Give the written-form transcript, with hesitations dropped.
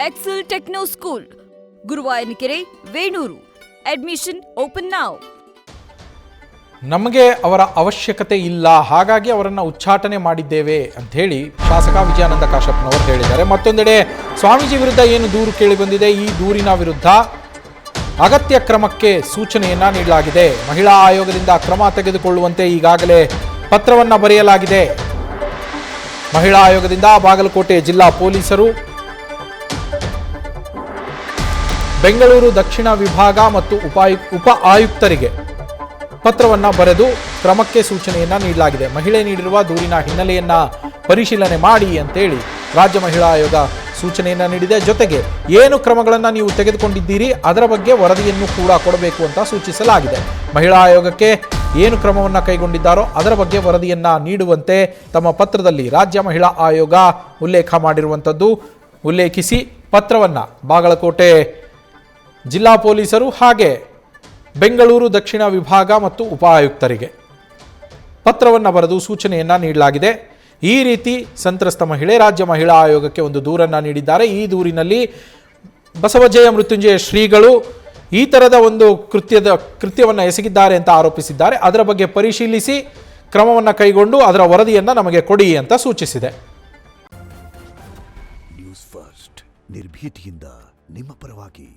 Excel Techno School, Guruvayanakere, Venur. Admission open now. ನಮಗೆ ಅವರ ಅವಶ್ಯಕತೆ ಇಲ್ಲ, ಹಾಗಾಗಿ ಅವರನ್ನು ಉಚ್ಚಾಟನೆ ಮಾಡಿದ್ದೇವೆ ಅಂತ ಹೇಳಿ ಶಾಸಕ ವಿಜಯಾನಂದ ಕಾಶಪ್ಪನವರು ಹೇಳಿದ್ದಾರೆ. ಮತ್ತೊಂದೆಡೆ ಸ್ವಾಮೀಜಿ ವಿರುದ್ಧ ಏನು ದೂರು ಕೇಳಿಬಂದಿದೆ, ಈ ದೂರಿನ ವಿರುದ್ಧ ಅಗತ್ಯ ಕ್ರಮಕ್ಕೆ ಸೂಚನೆಯನ್ನ ನೀಡಲಾಗಿದೆ. ಮಹಿಳಾ ಆಯೋಗದಿಂದ ಕ್ರಮ ತೆಗೆದುಕೊಳ್ಳುವಂತೆ ಈಗಾಗಲೇ ಪತ್ರವನ್ನು ಬರೆಯಲಾಗಿದೆ. ಮಹಿಳಾ ಆಯೋಗದಿಂದ ಬಾಗಲಕೋಟೆ ಜಿಲ್ಲಾ ಪೊಲೀಸರು, ಬೆಂಗಳೂರು ದಕ್ಷಿಣ ವಿಭಾಗ ಮತ್ತು ಉಪ ಆಯುಕ್ತರಿಗೆ ಪತ್ರವನ್ನು ಬರೆದು ಕ್ರಮಕ್ಕೆ ಸೂಚನೆಯನ್ನ ನೀಡಲಾಗಿದೆ. ಮಹಿಳೆ ನೀಡಿರುವ ದೂರಿನ ಹಿನ್ನೆಲೆಯನ್ನ ಪರಿಶೀಲನೆ ಮಾಡಿ ಅಂತೇಳಿ ರಾಜ್ಯ ಮಹಿಳಾ ಆಯೋಗ ಸೂಚನೆಯನ್ನ ನೀಡಿದೆ. ಜೊತೆಗೆ ಏನು ಕ್ರಮಗಳನ್ನು ನೀವು ತೆಗೆದುಕೊಂಡಿದ್ದೀರಿ ಅದರ ಬಗ್ಗೆ ವರದಿಯನ್ನು ಕೂಡ ಕೊಡಬೇಕು ಅಂತ ಸೂಚಿಸಲಾಗಿದೆ. ಮಹಿಳಾ ಆಯೋಗಕ್ಕೆ ಏನು ಕ್ರಮವನ್ನು ಕೈಗೊಂಡಿದ್ದಾರೋ ಅದರ ಬಗ್ಗೆ ವರದಿಯನ್ನ ನೀಡುವಂತೆ ತಮ್ಮ ಪತ್ರದಲ್ಲಿ ರಾಜ್ಯ ಮಹಿಳಾ ಆಯೋಗ ಉಲ್ಲೇಖಿಸಿ ಪತ್ರವನ್ನು ಬಾಗಲಕೋಟೆ ಜಿಲ್ಲಾ ಪೊಲೀಸರು ಹಾಗೆ ಬೆಂಗಳೂರು ದಕ್ಷಿಣ ವಿಭಾಗ ಮತ್ತು ಉಪ ಆಯುಕ್ತರಿಗೆ ಪತ್ರವನ್ನು ಬರೆದು ಸೂಚನೆಯನ್ನು ನೀಡಲಾಗಿದೆ. ಈ ರೀತಿ ಸಂತ್ರಸ್ತ ಮಹಿಳೆ ರಾಜ್ಯ ಮಹಿಳಾ ಆಯೋಗಕ್ಕೆ ಒಂದು ದೂರನ್ನು ನೀಡಿದ್ದಾರೆ. ಈ ದೂರಿನಲ್ಲಿ ಬಸವಜಯ ಮೃತ್ಯುಂಜಯ ಶ್ರೀಗಳು ಈ ಥರದ ಒಂದು ಕೃತ್ಯವನ್ನು ಎಸಗಿದ್ದಾರೆ ಅಂತ ಆರೋಪಿಸಿದ್ದಾರೆ. ಅದರ ಬಗ್ಗೆ ಪರಿಶೀಲಿಸಿ ಕ್ರಮವನ್ನು ಕೈಗೊಂಡು ಅದರ ವರದಿಯನ್ನು ನಮಗೆ ಕೊಡಿ ಅಂತ ಸೂಚಿಸಿದೆ. ನ್ಯೂಸ್ ಫಸ್ಟ್ ನಿರ್ಭೀತಿಯಿಂದ ನಿಮ್ಮ ಪರವಾಗಿ.